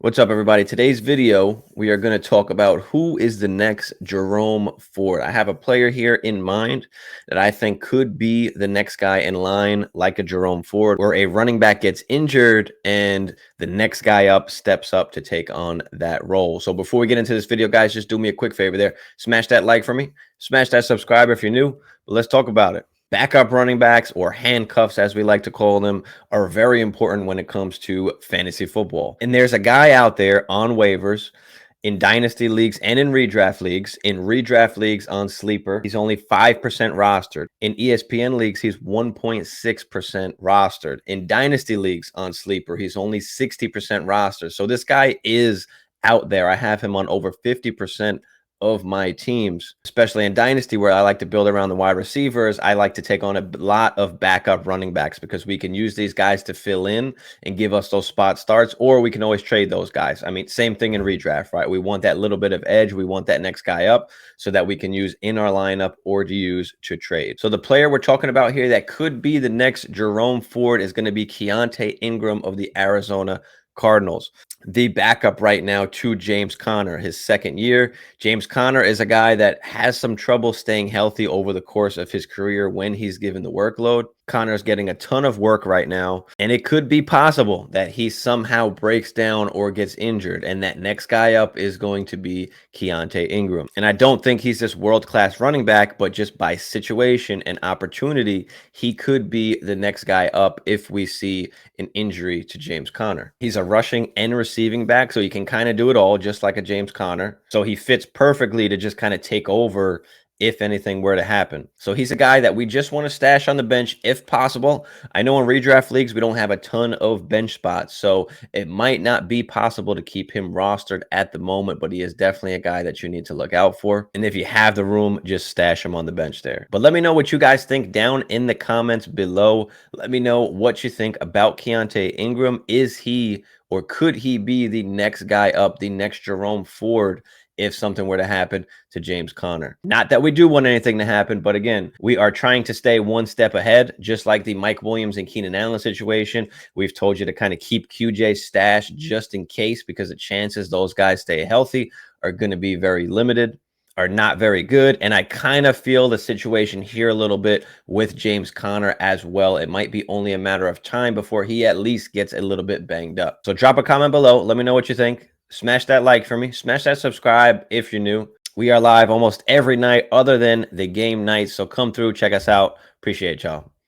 What's up, everybody? Today's video, we are going to talk about who is the next Jerome Ford. I have a player here in mind that I think could be the next guy in line, like a Jerome Ford, where a running back gets injured and the next guy up steps up to take on that role. So before we get into this video, guys, just do me a quick favor there. Smash that like for me. Smash that subscribe if you're new. But let's talk about it. Backup running backs, or handcuffs as we like to call them, are very important when it comes to fantasy football. And there's a guy out there on waivers in dynasty leagues and in redraft leagues. In redraft leagues on Sleeper, he's only 5% rostered. In ESPN leagues, he's 1.6% rostered. In dynasty leagues on Sleeper, he's only 60% rostered. So this guy is out there. I have him on over 50% of my teams, especially in dynasty, where I like to build around the wide receivers. I like to take on a lot of backup running backs because we can use these guys to fill in and give us those spot starts, or we can always trade those guys. I mean, same thing in redraft, right? We want that little bit of edge. We want that next guy up so that we can use in our lineup or to use to trade. So the player we're talking about here that could be the next Jerome Ford is going to be Keontae Ingram of the Arizona Cardinals, the backup right now to James Conner, his second year. James Conner is a guy that has some trouble staying healthy over the course of his career when he's given the workload. Conner's getting a ton of work right now, and it could be possible that he somehow breaks down or gets injured, and that next guy up is going to be Keontae Ingram. And I don't think he's this world-class running back, but just by situation and opportunity, he could be the next guy up if we see an injury to James Conner. He's a rushing and receiving back, so he can kind of do it all, just like a James Conner. So he fits perfectly to just kind of take over if anything were to happen. So he's a guy that we just want to stash on the bench if possible. I know in redraft leagues, we don't have a ton of bench spots, so it might not be possible to keep him rostered at the moment, but he is definitely a guy that you need to look out for. And if you have the room, just stash him on the bench there. But let me know what you guys think down in the comments below. Let me know what you think about Keontae Ingram. Is he, or could he be, the next guy up, the next Jerome Ford, if something were to happen to James Conner? Not that we do want anything to happen, but again, we are trying to stay one step ahead, just like the Mike Williams and Keenan Allen situation. We've told you to kind of keep QJ stashed just in case, because the chances those guys stay healthy are going to be very limited, are not very good. And I kind of feel the situation here a little bit with James Conner as well. It might be only a matter of time before he at least gets a little bit banged up. So drop a comment below. Let me know what you think. Smash that like for me. Smash that subscribe if you're new. We are live almost every night other than the game nights. So come through, check us out. Appreciate y'all.